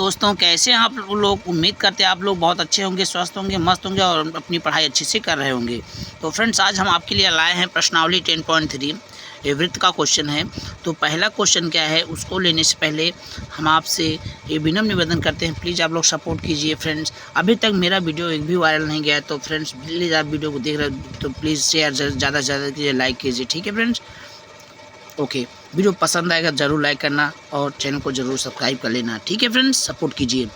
दोस्तों, कैसे हैं आप लोग। उम्मीद करते हैं आप लोग बहुत अच्छे होंगे, स्वस्थ होंगे, मस्त होंगे और अपनी पढ़ाई अच्छे से कर रहे होंगे। तो फ्रेंड्स, आज हम आपके लिए लाए हैं प्रश्नावली 10.3। ये वृत्त का क्वेश्चन है। तो पहला क्वेश्चन क्या है उसको लेने से पहले हम आपसे ये विनम्र निवेदन करते हैं, प्लीज़ आप लोग सपोर्ट कीजिए। फ्रेंड्स, अभी तक मेरा वीडियो एक भी वायरल नहीं गया है, तो फ्रेंड्स प्लीज़ आप वीडियो को देख रहे हो तो प्लीज़ शेयर ज़्यादा से ज़्यादा कीजिए, लाइक कीजिए, ठीक है फ्रेंड्स। ओके, वीडियो पसंद आएगा ज़रूर लाइक करना और चैनल को ज़रूर सब्सक्राइब कर लेना, ठीक है फ्रेंड्स, सपोर्ट कीजिए।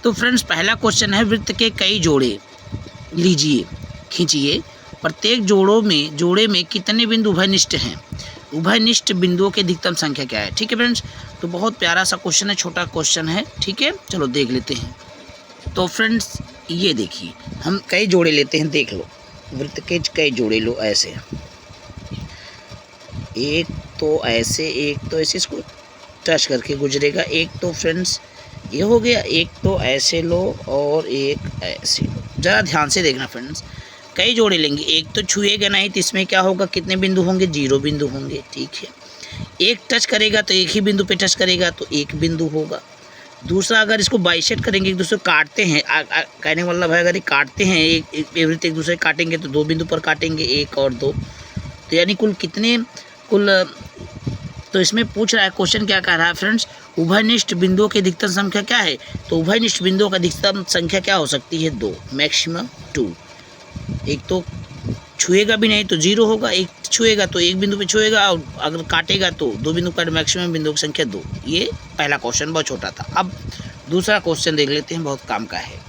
तो फ्रेंड्स, पहला क्वेश्चन है, वृत्त के कई जोड़े लीजिए, खींचिए, प्रत्येक जोड़े में कितने बिंदु उभयनिष्ठ हैं, उभयनिष्ठ बिंदुओं की अधिकतम संख्या क्या है, ठीक है फ्रेंड्स। तो बहुत प्यारा सा क्वेश्चन है, छोटा क्वेश्चन है, ठीक है, चलो देख लेते हैं। तो फ्रेंड्स ये देखिए, हम कई जोड़े लेते हैं, देख लो, वृत्त के कई जोड़े लो, ऐसे एक तो ऐसे, एक तो ऐसे इसको टच करके गुजरेगा, एक तो फ्रेंड्स ये हो गया, एक तो ऐसे लो और एक ऐसे लो। ज़रा ध्यान से देखना फ्रेंड्स, कई जोड़े लेंगे, एक तो छुएगा नहीं तो इसमें क्या होगा, कितने बिंदु होंगे, 0 बिंदु होंगे, ठीक है। एक टच करेगा तो एक ही बिंदु पे टच करेगा तो 1 बिंदु होगा। दूसरा, अगर इसको बाइसेक्ट करेंगे, एक दूसरे को काटते हैं, कहने का मतलब है अगर ये काटते हैं, एक दूसरे काटेंगे तो 2 बिंदु पर काटेंगे, 1 और 2, तो यानी तो इसमें पूछ रहा है, क्वेश्चन क्या कह रहा है फ्रेंड्स, उभयनिष्ठ बिंदुओं की अधिकतम संख्या क्या है। तो उभयनिष्ठ बिंदुओं की अधिकतम संख्या क्या हो सकती है, 2, मैक्सिमम 2। एक तो छुएगा भी नहीं तो 0 होगा, एक छुएगा तो 1 बिंदु पे छुएगा, और अगर काटेगा तो 2 बिंदु पर, मैक्सिमम बिंदुओं की संख्या 2। ये पहला क्वेश्चन बहुत छोटा था। अब दूसरा क्वेश्चन देख लेते हैं, बहुत काम का है।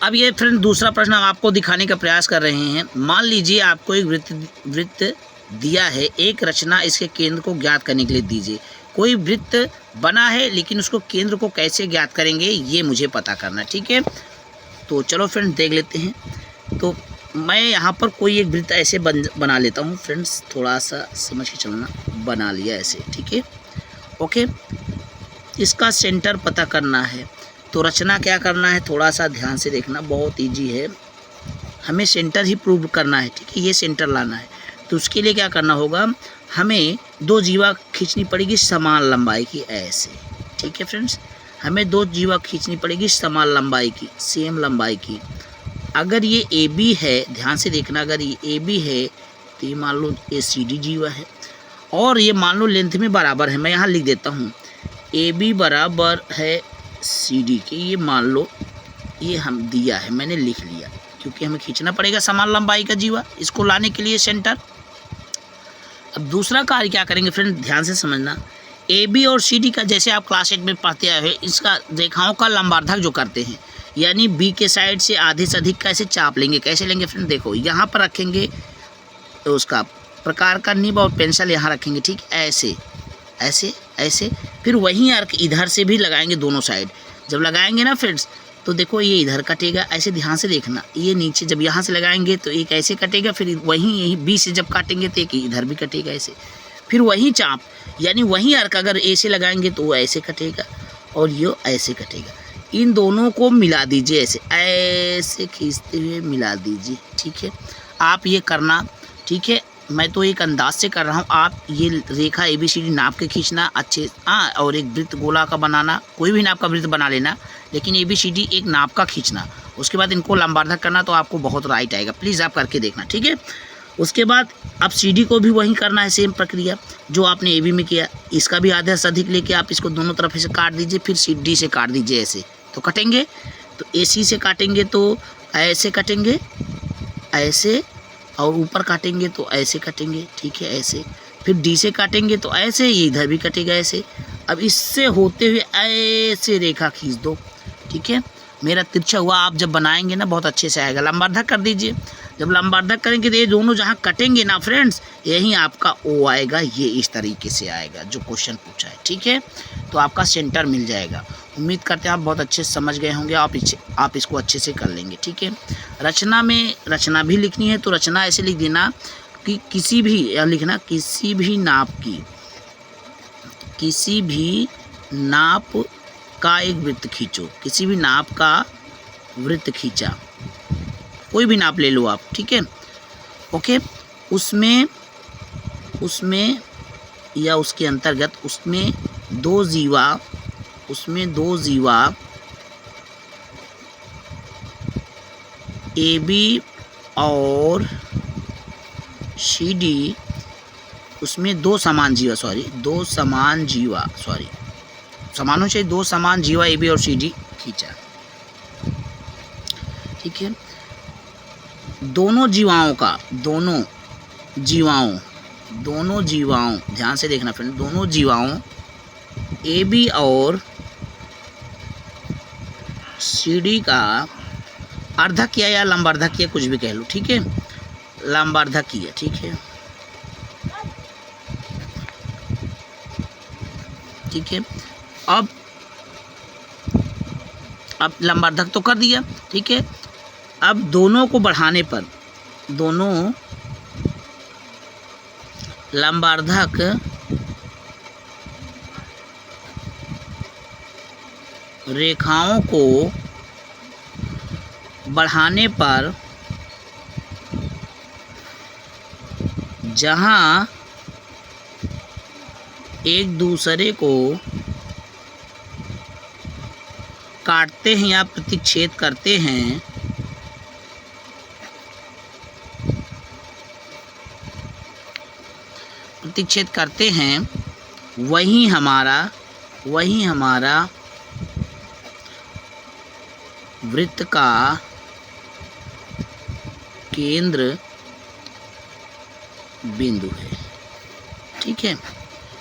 अब ये फ्रेंड दूसरा प्रश्न हम आपको दिखाने का प्रयास कर रहे हैं। मान लीजिए आपको एक वृत्त दिया है, एक रचना इसके केंद्र को ज्ञात करने के लिए दीजिए। कोई वृत्त बना है लेकिन उसको केंद्र को कैसे ज्ञात करेंगे ये मुझे पता करना, ठीक है। तो चलो फ्रेंड्स देख लेते हैं। तो मैं यहाँ पर कोई एक वृत्त ऐसे बना लेता हूँ फ्रेंड्स, थोड़ा सा समझ के चलना, बना लिया ऐसे, ठीक है, ओके। इसका सेंटर पता करना है, तो रचना क्या करना है, थोड़ा सा ध्यान से देखना, बहुत ईजी है, हमें सेंटर ही प्रूव करना है, ठीक है, ये सेंटर लाना है। तो उसके लिए क्या करना होगा, हमें 2 जीवा खींचनी पड़ेगी समान लंबाई की, ऐसे, ठीक है फ्रेंड्स, हमें 2 जीवा खींचनी पड़ेगी समान लंबाई की, सेम लंबाई की। अगर ये AB है, ध्यान से देखना, अगर ये AB है तो ये मान लो ये CD जीवा है, और ये मान लो लेंथ में बराबर है। मैं यहाँ लिख देता हूँ, AB बराबर है CD के, ये मान लो ये हम दिया है, मैंने लिख लिया, क्योंकि हमें खींचना पड़ेगा समान लंबाई का जीवा इसको लाने के लिए सेंटर। अब दूसरा कार्य क्या करेंगे फ्रेंड, ध्यान से समझना, AB और CD का, जैसे आप क्लास 8 में पढ़ते आए हैं, इसका रेखाओं का लंबार्धक जो करते हैं, यानी B के साइड से आधे से अधिक का ऐसे चाप लेंगे। कैसे लेंगे फ्रेंड, देखो यहाँ पर रखेंगे तो उसका प्रकार का निब और पेंसिल यहाँ रखेंगे, ठीक, ऐसे ऐसे ऐसे। फिर वहीं अर्क इधर से भी लगाएंगे दोनों साइड। जब लगाएंगे ना फ्रेंड्स, तो देखो ये इधर कटेगा, ऐसे ध्यान से देखना, ये नीचे जब यहाँ से लगाएंगे तो एक ऐसे कटेगा, फिर वहीं यही B से जब काटेंगे तो एक इधर भी कटेगा ऐसे। फिर वहीं चाप, यानी वहीं अर्क अगर ऐसे लगाएंगे तो वो ऐसे कटेगा और ये ऐसे कटेगा। इन दोनों को मिला दीजिए, ऐसे ऐसे खींचते हुए मिला दीजिए, ठीक है। आप ये करना, ठीक है, मैं तो एक अंदाज से कर रहा हूँ, आप ये रेखा ABCD नाप के खींचना अच्छे, हाँ, और एक वृत्त गोला का बनाना, कोई भी नाप का वृत्त बना लेना, लेकिन ABCD एक नाप का खींचना। उसके बाद इनको लंबार्धक करना, तो आपको बहुत राइट आएगा, प्लीज़ आप करके देखना, ठीक है। उसके बाद अब CD को भी वहीं करना है, सेम प्रक्रिया जो आपने AB में किया, इसका भी आधा से अधिक लेके आप इसको दोनों तरफ से काट दीजिए, फिर CD से काट दीजिए, ऐसे तो कटेंगे। तो AC से काटेंगे तो ऐसे कटेंगे, ऐसे, और ऊपर काटेंगे तो ऐसे कटेंगे, ठीक है, ऐसे। फिर D से काटेंगे तो ऐसे, ये इधर भी कटेगा ऐसे। अब इससे होते हुए ऐसे रेखा खींच दो, ठीक है, मेरा तिरछा हुआ। आप जब बनाएंगे ना बहुत अच्छे से आएगा। लंबार्धक कर दीजिए, जब लंबार्धक करेंगे तो ये दोनों जहाँ कटेंगे ना फ्रेंड्स, यहीं आपका O आएगा, ये इस तरीके से आएगा जो क्वेश्चन पूछा है, ठीक है। तो आपका सेंटर मिल जाएगा। उम्मीद करते हैं आप बहुत अच्छे से समझ गए होंगे, आप इसको अच्छे से कर लेंगे, ठीक है। रचना में रचना भी लिखनी है, तो रचना ऐसे लिख देना कि किसी भी, या लिखना किसी भी नाप का एक वृत्त खींचो, किसी भी नाप का वृत्त खींचा, कोई भी नाप ले लो आप, ठीक है, ओके। उसमें या उसके अंतर्गत उसमें 2 जीवा ए बी और सी डी, उसमें दो समान जीवा समान होना चाहिए, दो समान जीवा ए बी और सी डी खींचा। ठीक है, दोनों जीवाओं ध्यान से देखना फ्रेंड, दोनों जीवाओं ए बी और सी डी का अर्धक किया या लंबार्धक किया, कुछ भी कह लो। ठीक है, लंबार्धक किया। ठीक है, ठीक है, अब लंबार्धक तो कर दिया। ठीक है, अब दोनों को बढ़ाने पर, दोनों लंबार्धक रेखाओं को बढ़ाने पर जहां एक दूसरे को काटते हैं या प्रतिच्छेद करते हैं, वही हमारा वृत्त का केंद्र बिंदु है। ठीक है,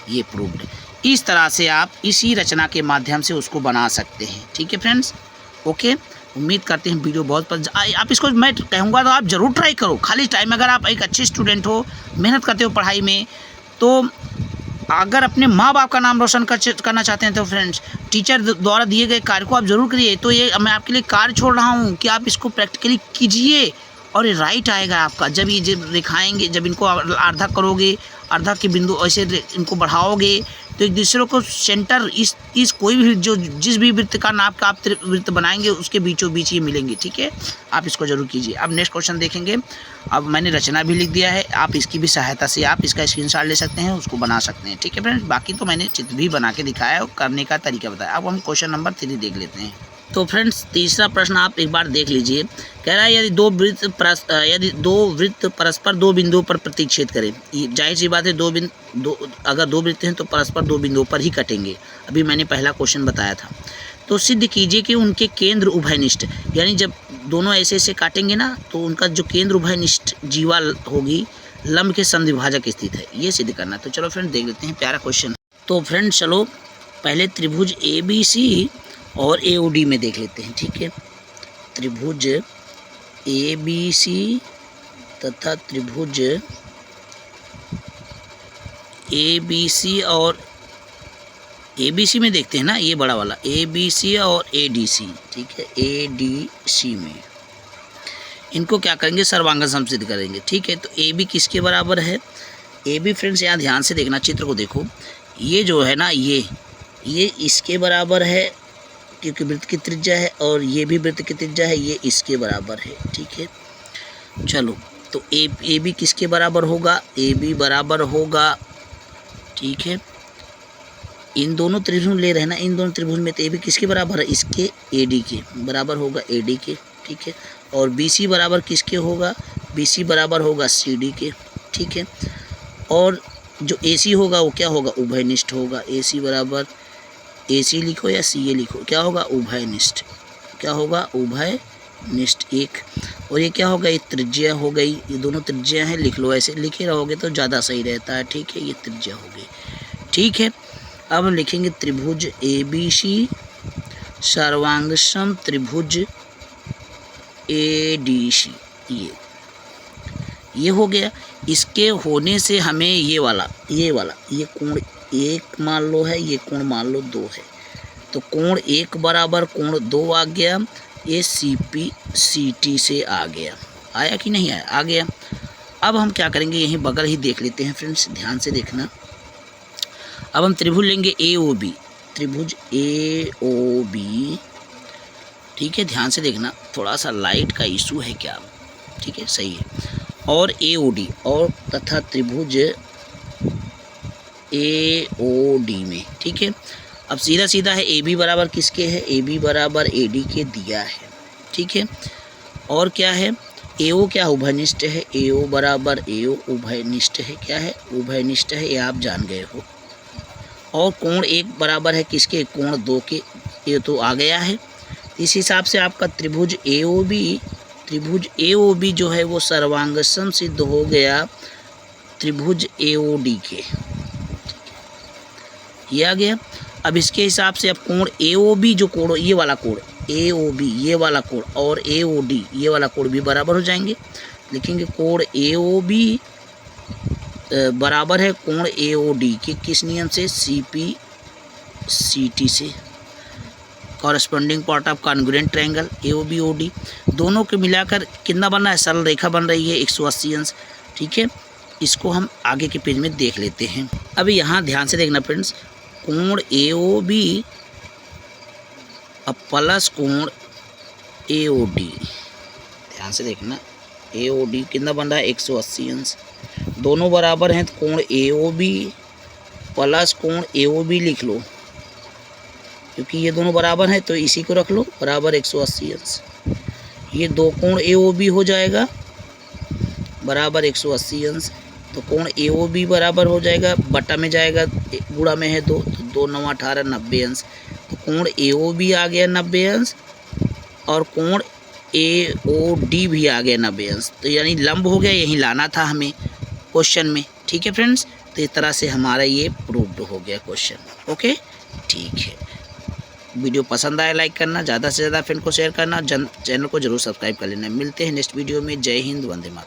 ये प्रूव्ड है। इस तरह से आप इसी रचना के माध्यम से उसको बना सकते हैं। ठीक है फ्रेंड्स, ओके, उम्मीद करते हैं वीडियो बहुत आप इसको मैं कहूँगा तो आप ज़रूर ट्राई करो। खाली टाइम अगर आप एक अच्छे स्टूडेंट हो, मेहनत करते हो पढ़ाई में, तो अगर अपने माँ बाप का नाम रोशन करना चाहते हैं तो फ्रेंड्स टीचर द्वारा दिए गए कार्य को आप ज़रूर करिए। तो ये मैं आपके लिए कार्य छोड़ रहा हूँ कि आप इसको प्रैक्टिकली कीजिए और ये राइट आएगा आपका। जब ये जब दिखाएंगे, जब इनको अर्धक करोगे, अर्धक के बिंदु ऐसे इनको बढ़ाओगे, तो एक दूसरे को सेंटर इस कोई भी जो जिस भी वृत्त का नाप का आप वृत्त बनाएंगे उसके बीचों बीच ये मिलेंगे। ठीक है, आप इसको जरूर कीजिए। अब नेक्स्ट क्वेश्चन देखेंगे। अब मैंने रचना भी लिख दिया है, आप इसकी भी सहायता से आप इसका स्क्रीनशॉट ले सकते हैं, उसको बना सकते हैं। ठीक है फ्रेंड्स, बाकी तो मैंने चित्र भी बना के दिखाया और करने का तरीका बताया। अब हम क्वेश्चन नंबर 3 देख लेते हैं। तो फ्रेंड्स, तीसरा प्रश्न आप एक बार देख लीजिए। कह रहा है यदि दो वृत्त परस्पर दो बिंदुओं पर प्रतिच्छेद करें, जाहिर सी बात है अगर दो वृत्त हैं तो परस्पर दो बिंदुओं पर ही कटेंगे। अभी मैंने पहला क्वेश्चन बताया था। तो सिद्ध कीजिए कि उनके केंद्र उभयनिष्ठ, यानी जब दोनों ऐसे ऐसे काटेंगे ना तो उनका जो केंद्र उभयनिष्ठ जीवा होगी लंब के समद्विभाजक स्थित है, ये सिद्ध करना। तो चलो फ्रेंड देख लेते हैं, प्यारा क्वेश्चन। तो फ्रेंड चलो पहले त्रिभुज ABC और AOD में देख लेते हैं। ठीक है, त्रिभुज ABC तथा त्रिभुज ABC और ABC में देखते हैं ना, ये बड़ा वाला ABC और ADC। ठीक है, ADC में इनको क्या करेंगे, सर्वांगन सम सिद्ध करेंगे। ठीक है, तो AB किसके बराबर है? AB फ्रेंड्स यहाँ ध्यान से देखना, चित्र को देखो, ये जो है ना ये इसके बराबर है क्योंकि वृत्त की त्रिज्या है, और ये भी वृत्त की त्रिज्या है, ये इसके बराबर है। ठीक है, चलो तो AB किसके बराबर होगा? AB बराबर होगा, ठीक है, इन दोनों त्रिभुज ले रहे हैं ना, इन दोनों त्रिभुज में तो AB किसके बराबर है? इसके AD के बराबर होगा, AD के। ठीक है, और BC बराबर किसके होगा? BC बराबर होगा CD के। ठीक है, और जो AC होगा वो क्या होगा? उभयनिष्ठ होगा। AC बराबर AC लिखो या CA लिखो, क्या होगा? उभयनिष्ठ। क्या होगा? उभयनिष्ठ एक। और ये क्या होगा? ये त्रिज्या हो गई, ये दोनों त्रिज्या हैं, लिख लो, ऐसे लिखे रहोगे तो ज़्यादा सही रहता है। ठीक है, ये त्रिज्या हो गई। ठीक है, अब हम लिखेंगे त्रिभुज ABC सर्वांगसम त्रिभुज ADC, ये हो गया। इसके होने से हमें ये कोण 1 मान लो है, ये कोण मान लो 2 है, तो कोण 1 बराबर कोण 2 आ गया। ये CPCT से आ गया, आया कि नहीं आया? आ गया। अब हम क्या करेंगे, यहीं बगल ही देख लेते हैं फ्रेंड्स, ध्यान से देखना। अब हम त्रिभुज लेंगे AOB, त्रिभुज AOB। ठीक है, ध्यान से देखना, थोड़ा सा लाइट का इशू है क्या? ठीक है, सही है। और AOD और तथा त्रिभुज AOD में। ठीक है, अब सीधा सीधा है AB बराबर किसके है? AB बराबर AD के दिया है। ठीक है, और क्या है, एओ क्या उभयनिष्ठ है, एओ बराबर एओ उभयनिष्ठ है, क्या है उभयनिष्ठ है, ये आप जान गए हो। और कोण 1 बराबर है किसके, कोण 2 के, ये तो आ गया है। इस हिसाब से आपका त्रिभुज एओबी जो है वो सर्वांगसम सिद्ध हो गया त्रिभुज एओडी के, ये आ गया। अब इसके हिसाब से अब कोण एओबी जो कोण, ये वाला कोण एओबी, ये वाला कोण और एओडी ये वाला कोण भी बराबर हो जाएंगे। लिखेंगे कोण एओबी बराबर है कोण एओडी के, किस नियम से, सीपी सीटी से, corresponding part of congruent triangle AOB OD. दोनों के मिलाकर कितना बन रहा है, सरल रेखा बन रही है 180 अंश। ठीक है, इसको हम आगे के पेज में देख लेते हैं। अभी यहाँ ध्यान से देखना फ्रेंड्स, कोण एओबी अब प्लस कोण एओडी, ध्यान से देखना, एओडी कितना बन रहा है 180 अंश, दोनों बराबर हैं तो कोण एओबी प्लस कोण एओबी लिख लो, क्योंकि ये दोनों बराबर हैं तो इसी को रख लो बराबर 180 अंश। ये दो कोण एओबी हो जाएगा बराबर 180 अंश, तो कोण एओबी बराबर हो जाएगा, बटा में जाएगा गुणा में है 2, तो 2 9 18 90 अंश। तो कोण एओबी आ गया 90 अंश और कोण एओडी भी आ गया 90 अंश, तो यानी लंब हो गया, यहीं लाना था हमें क्वेश्चन में। ठीक है फ्रेंड्स, तो इस तरह से हमारा ये प्रूव्ड हो गया क्वेश्चन। ओके, ठीक है। वीडियो पसंद आए लाइक करना, ज़्यादा से ज़्यादा फ्रेंड को शेयर करना, चैनल को जरूर सब्सक्राइब कर लेना। मिलते हैं नेक्स्ट वीडियो में। जय हिंद, वंदे मातरम।